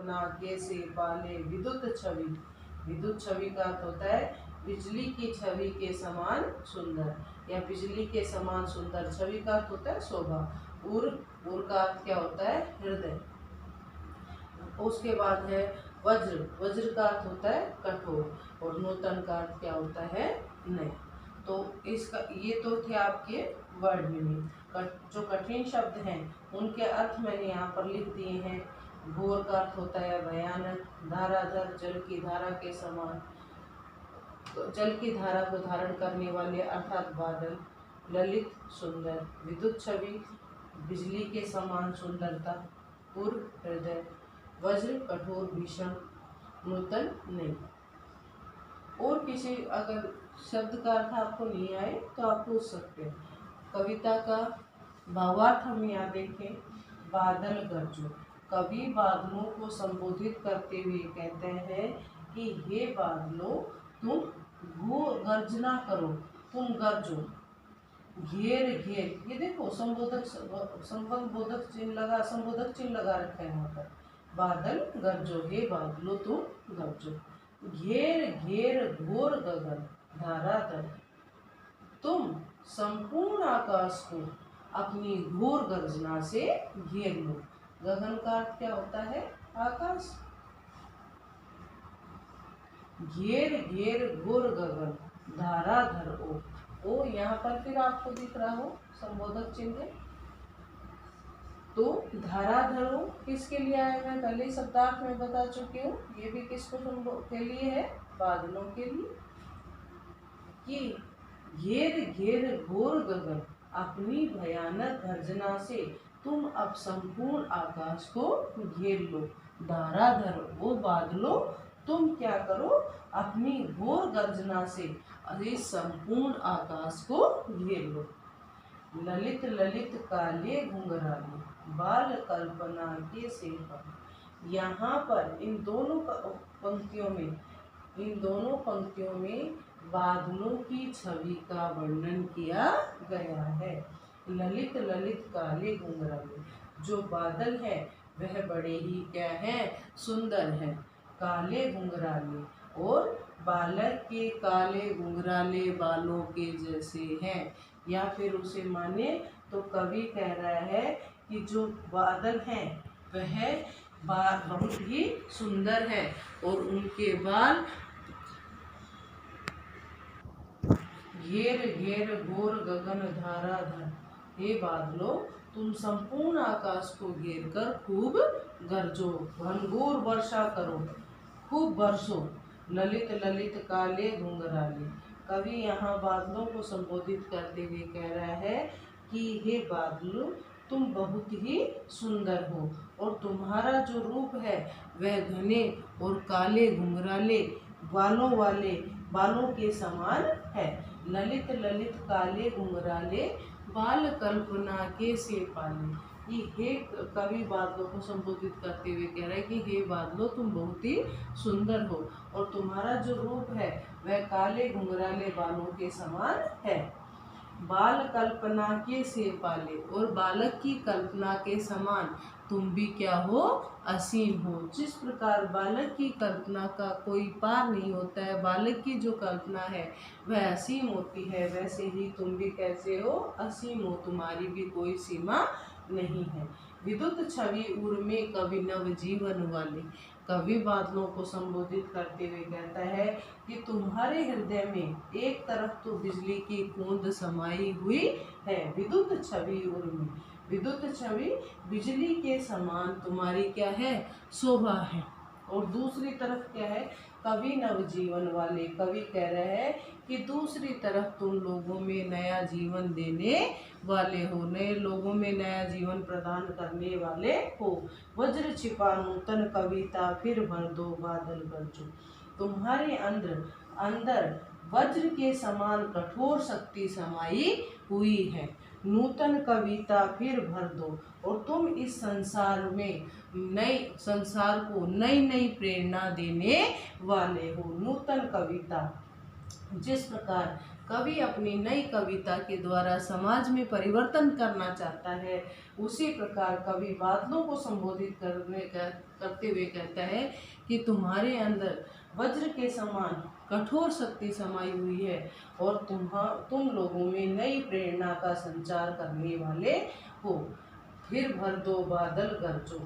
कल्पना कैसे पाले विद्युत छवि। विद्युत छवि का अर्थ होता है बिजली की छवि के समान सुंदर, या बिजली के समान सुंदर। छवि का अर्थ होता है शोभा। उर का अर्थ क्या होता है हृदय। उसके बाद है वज्र। वज्र का अर्थ होता है कठोर, और नूतन का अर्थ क्या होता है नए। तो इसका ये तो थे आपके वर्ड मीनिंग। जो कठिन शब्द हैं उनके अर्थ मैंने यहाँ पर लिख दिए हैं। घोर का अर्थ होता है भयानक, धाराधर जल की धारा के समान, तो जल की धारा को धारण करने वाले अर्थात बादल। ललित सुंदर, विद्युत छवि बिजली के समान सुंदरता, पूर्व हृदय, वज्र कठोर भीषण, नूतन नहीं। और किसी अगर शब्द का अर्थ आपको नहीं आए तो आप पूछ सकते हैं। कविता का भावार्थ हम यहाँ देखें। बादल गरजो। कवि बादलों को संबोधित करते हुए कहते हैं कि हे बादलों तुम गर्जना करो, तुम गरजो। घेर घेर, ये देखो संबोधक चिन्ह लगा रखा है यहाँ पर। बादल गरजो, हे बादलों तुम गरजो। घेर घेर घोर गगन धाराधर, तुम संपूर्ण आकाश को अपनी घोर गर्जना से घेर लो। गगन का अर्थ क्या होता है आकाश। घेर घेर घोर गगन धाराधर ओ यहाँ पर फिर आपको दिख रहा हो संबोधक चिन्ह। तो धाराधर किसके लिए आया, मैं पहले ही शब्दार्थ में बता चुकी हूँ। ये भी किसको के लिए है, बादलों के लिए। कि घेर घेर घोर गगन अपनी भयानक गर्जना से तुम अब संपूर्ण आकाश को घेर लो। धाराधर वो बादलों तुम क्या करो, अपनी घोर गर्जना से इस संपूर्ण आकाश को घेर लो। ललित ललित काले घुंघराले बाल कल्पना के सेवक। यहाँ पर इन दोनों पंक्तियों में बादलों की छवि का वर्णन किया गया है। ललित ललित काले घुंघराले, जो बादल है वह बड़े ही क्या है सुंदर है। काले घुंघराले, और बालक के काले घुंघराले बालों के जैसे हैं। या फिर उसे माने तो कवि कह रहा है कि जो बादल हैं वह बहुत ही सुंदर है, और उनके बाल घेर घेर घोर गगन धाराधर। हे बादलों तुम संपूर्ण आकाश को घेर कर खूब गरजो, घनघोर वर्षा करो, खूब बरसो। ललित ललित काले घुंघराले, कवि यहाँ बादलों को संबोधित करते हुए कह रहा है कि हे बादलों तुम बहुत ही सुंदर हो, और तुम्हारा जो रूप है वह घने और काले घुंघराले बालों के समान है। ललित ललित काले घुंघराले बाल कल्पना के से पाले। ये हे कवि बादलों को संबोधित करते हुए कह रहा है कि हे बादलों तुम बहुत ही सुंदर हो, और तुम्हारा जो रूप है वह काले घुंघराले बालों के समान है। बाल कल्पना के से पाले, और बालक की कल्पना के समान तुम भी क्या हो असीम हो। जिस प्रकार बालक की कल्पना का कोई पार नहीं होता है, बालक की जो कल्पना है वह असीम होती है, वैसे ही तुम भी कैसे हो असीम हो, तुम्हारी भी कोई सीमा नहीं है। विद्युत छवि उर्मे कवि नव जीवन वाले, कवि बादलों को संबोधित करते हुए कहता है कि तुम्हारे हृदय में एक तरफ तो बिजली की बूंद समाई हुई है। विद्युत छवि उर्मी, विद्युत छवि बिजली के समान तुम्हारी क्या है शोभा है, और दूसरी तरफ क्या है कवि नवजीवन वाले। कवि कह रहे हैं कि दूसरी तरफ तुम लोगों में नया जीवन देने वाले हो, नए लोगों में नया जीवन प्रदान करने वाले हो। वज्र छिपा नूतन कविता फिर भर दो बादल गरजो। तुम्हारे अंदर वज्र के समान कठोर शक्ति समाई हुई है। नूतन कविता फिर भर दो, और तुम इस संसार को नई नई प्रेरणा देने वाले हो। नूतन कविता, जिस प्रकार कवि अपनी नई कविता के द्वारा समाज में परिवर्तन करना चाहता है, उसी प्रकार कवि बादलों को संबोधित करते हुए कहता है कि तुम्हारे अंदर वज्र के समान कठोर शक्ति समाई हुई है और तुम लोगों में नई प्रेरणा का संचार करने वाले हो। फिर भर दो बादल गरजो।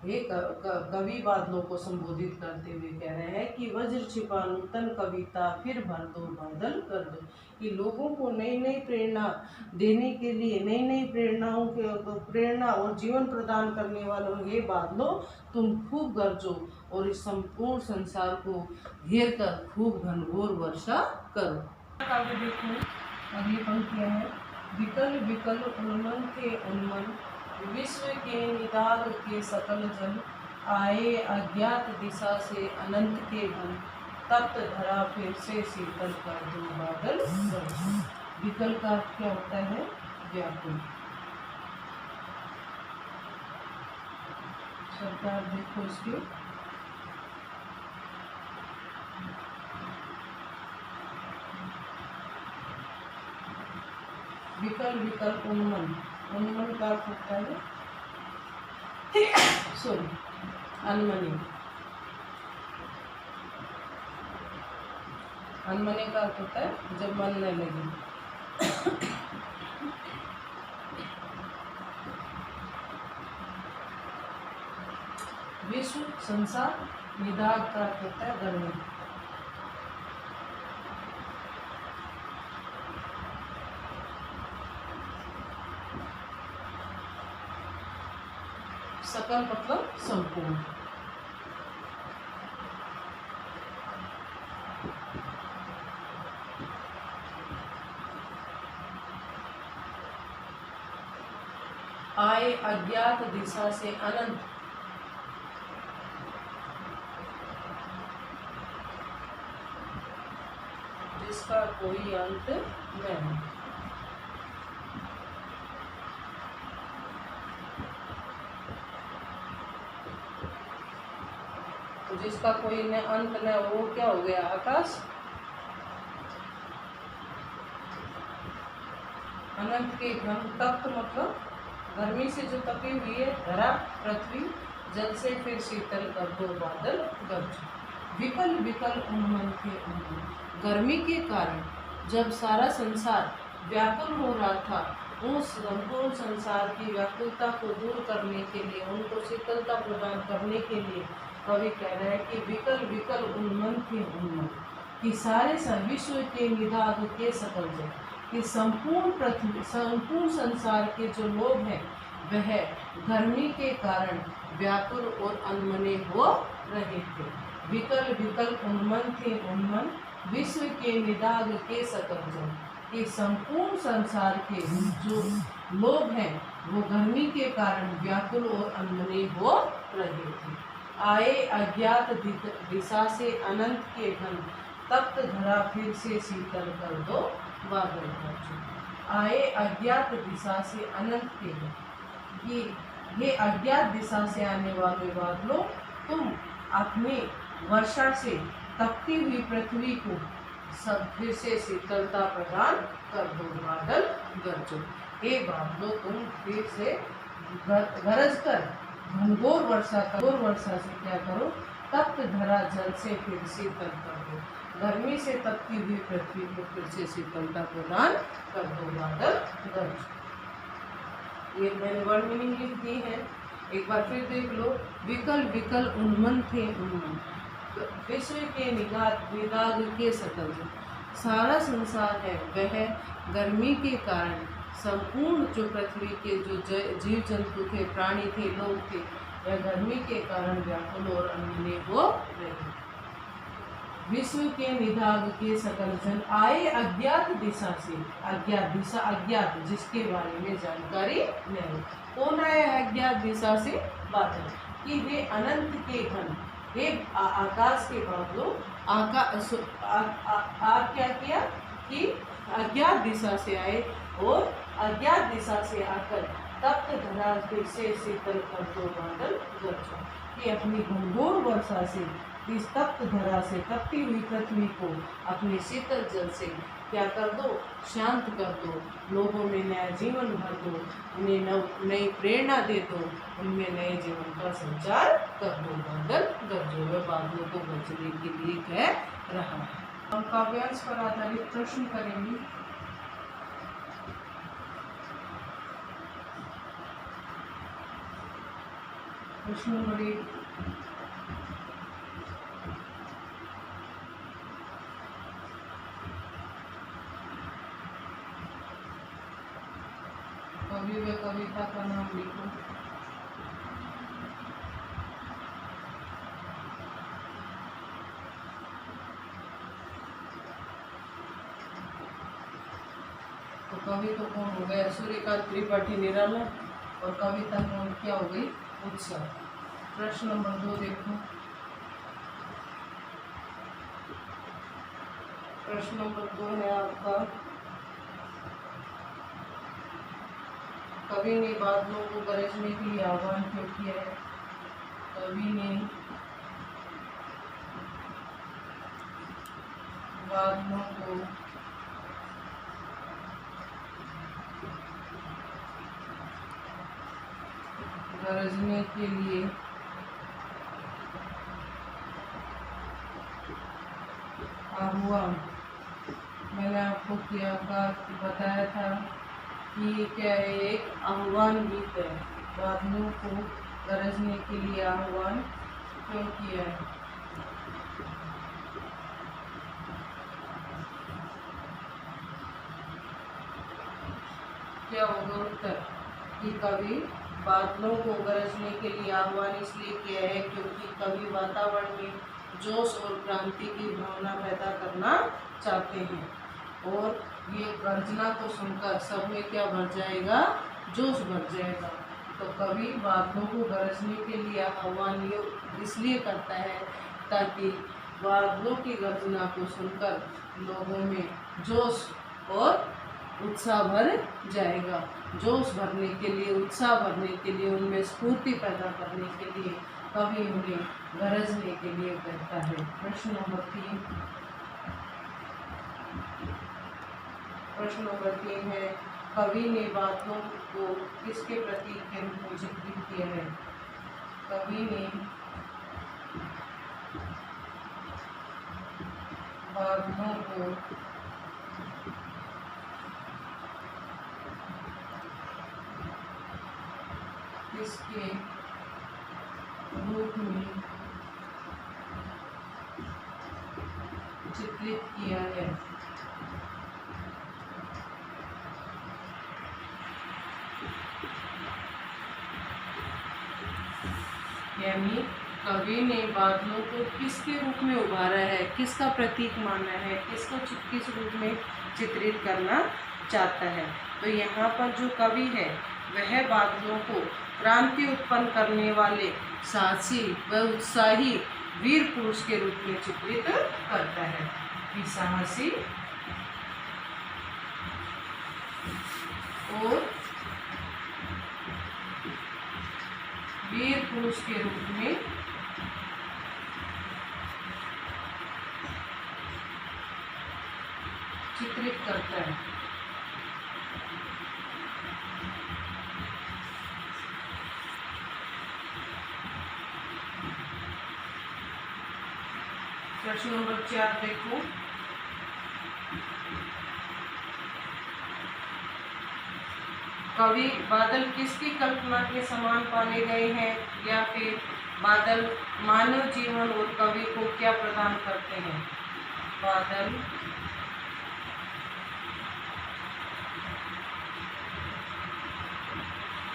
ये कवि बादलों को संबोधित करते हुए कह रहे हैं कि वज्र छिपा नूतन कविता फिर भर दो बादल कर दो, कि लोगों को नई नई प्रेरणा देने के लिए, नई नई प्रेरणाओं के प्रेरणा और जीवन प्रदान करने वालों हे बादलों, तुम खूब गरजो और इस संपूर्ण संसार को घेर कर खूब घनघोर वर्षा करो। आगे देखो, अगली पंक्तियां हैं। विकल विकल उन्मन के उन्मन, विश्व के निदाग के सकल जन, आए अज्ञात दिशा से अनंत के घन, तप्त धरा फिर से शीतल कर दो बादल गरजो। विकल का क्या होता है? व्याकुल। सरकार देखो इसके विकल विकल उन्मन, उन्मन का होता है सॉरी अनमने, अनमने का अर्थ होता है जब मन न लगे। विश्व संसार, निदाग का अर्थ होता है गर्मी। सकल मतलब संपूर्ण। आए अज्ञात दिशा से अनंत, जिसका कोई अंत नहीं। तो जिसका कोई न अंत न, वो क्या हो गया? आकाश। अनंत के घन, तप्त मतलब गर्मी से जो तपी हुई है धरा पृथ्वी, जल से फिर शीतल कर दो बादल गरजो। विकल विकल उन्मन के उन्मन, गर्मी के कारण जब सारा संसार व्याकुल हो रहा था, उस संपूर्ण संसार की व्याकुलता को दूर करने के लिए, उनको शीतलता प्रदान करने के लिए कवि कह रहे हैं कि विकल विकल उन्मन के उन्मन, कि सारे विश्व के निदाग के सकल जन, कि संपूर्ण पृथ्वी, संपूर्ण संसार के जो लोग हैं वह गर्मी के कारण व्याकुल और अनमने हो रहे थे। विकल विकल उन्मन थे उन्मन, विश्व के निदाग के सकल जन, कि संपूर्ण संसार के जो लोग हैं वो गर्मी के कारण व्याकुल और अनमने हो रहे थे। आए अज्ञात दिशा से अनंत के घन, तप्त धरा फिर से शीतल कर दो बादल गरजो। आए अज्ञात दिशा से अनंत के घन, ये अज्ञात दिशा से आने वाले बादलों, तुम अपनी वर्षा से तपती हुई पृथ्वी को सब फिर से शीतलता प्रदान कर दो बादल गरजो। हे बादलों, तुम फिर से गरज कर घनघोर वर्षा से क्या करो? तप्त धरा जल से फिर शीतल कर दो, गर्मी से तपती हुई पृथ्वी को फिर से शीतलता प्रदान कर दो बादल गरजो। ये मैंने वर्ड मीनिंग लिख दी है, एक बार फिर देख लो। विकल विकल उन्मन थे उन्मन, विश्व के निदाग के सकल जन, सारा संसार है वह गर्मी के कारण, संपूर्ण जो पृथ्वी के जो जीव जंतु थे, प्राणी थे, लोग थे, वह गर्मी के कारण व्याकुल और अनमने हो रहे। विश्व के निदाग के सकल जन, आए अज्ञात दिशा से, अज्ञात दिशा, अज्ञात जिसके बारे में जानकारी नहीं। कौन आया अज्ञात दिशा से? बादल, कि वे अनंत के घन, हे आकाश के बादलों, आप क्या किया कि अज्ञात दिशा से आए और अज्ञात दिशा से आकर तप्त धरा फिर से शीतल कर दो बादल गरजो, कि अपनी घनघोर वर्षा से इस तप्त धरा से, तपती हुई पृथ्वी को अपने शीतल जल से क्या कर दो, शांत कर दो, लोगों में नया जीवन भर दो, उन्हें नई प्रेरणा दे दो, उनमें नए जीवन का संचार कर दो। बादल गरजो, वह बादलों को गरजने के लिए कह रहा है। हम काव्यांश पर आधारित प्रश्न करेंगे। प्रश्न नंबर 1, कवि व कविता का नाम लिखो। तो कवि तो कौन हो गया, सूर्यकांत त्रिपाठी निराला, और कविता कौन क्या हो गई, उत्सव। प्रश्न नंबर 2 देखो। प्रश्न नंबर 2 है आपका, कवि ने बादलों को गरजने के लिए आह्वान क्यों किया है। कवि ने बादलों को गरजने के लिए आह्वान, मैंने आपको क्या बताया था कि ये क्या है, एक आह्वान गीत है। बादलों को गरजने के लिए आह्वान क्यों किया है। क्या होगा उत्तर, कि कवि बादलों को गरजने के लिए आह्वान इसलिए किया है क्योंकि कवि वातावरण में जोश और क्रांति की भावना पैदा करना चाहते हैं, और ये गर्जना को सुनकर सब में क्या भर जाएगा, जोश भर जाएगा। तो कवि बादलों को गरजने के लिए आह्वान इसलिए करता है ताकि बादलों की गर्जना को सुनकर लोगों में जोश और उत्साह भर जाएगा। जोश भरने के लिए, उत्साह भरने के लिए, उनमें स्फूर्ति पैदा करने के लिए कवि उन्हें गरजने के लिए कहता है। प्रश्न नंबर 3, प्रश्न नंबर 3 है, कवि ने बादलों को किसके प्रतीक के रूप में चित्रित किया है। कवि ने बादलों को किसके रूप में चित्रित किया है। यानी कवि ने बादलों को किसके रूप में उभारा है, किसका प्रतीक माना है, किसको किस रूप में चित्रित करना चाहता है। तो यहाँ पर जो कवि है वह बादलों को क्रांति उत्पन्न करने वाले साहसी व उत्साही वीर पुरुष के रूप में चित्रित करता है। कि साहसी और वीर पुरुष के रूप में चित्रित करता है। प्रश्न नंबर 4 देखो। कवि बादल किसकी कल्पना के समान पाले गए हैं, या फिर बादल मानव जीवन और कवि को क्या प्रदान करते हैं। बादल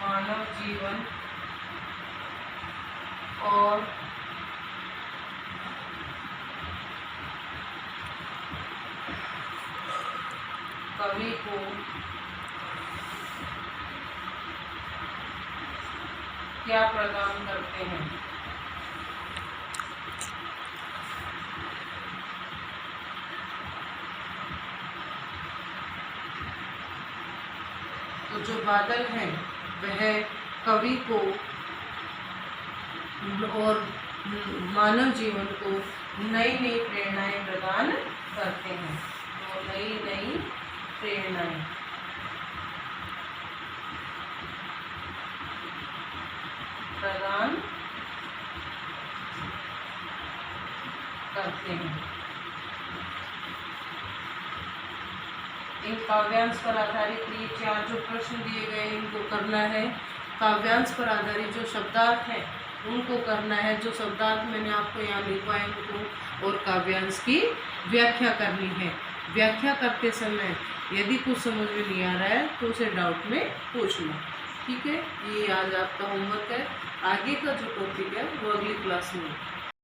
मानव जीवन और कवि को क्या प्रदान करते हैं। तो जो बादल हैं वह कवि को और मानव जीवन को नई नई प्रेरणाएं प्रदान करते हैं। और नई नई प्रेरणाएं प्रदान करते हैं। इन काव्यांश पर आधारित ये 4 जो प्रश्न दिए गए इनको करना है। काव्यांश पर आधारित जो शब्दार्थ है उनको करना है, जो शब्दार्थ मैंने आपको यहाँ लिखवाए उनको, और काव्यांश की व्याख्या करनी है। व्याख्या करते समय यदि कुछ समझ में नहीं आ रहा है तो उसे डाउट में पूछना, ठीक है। ये आज आपका होमवर्क है। आगे का जो टॉपिक है वो अगली क्लास में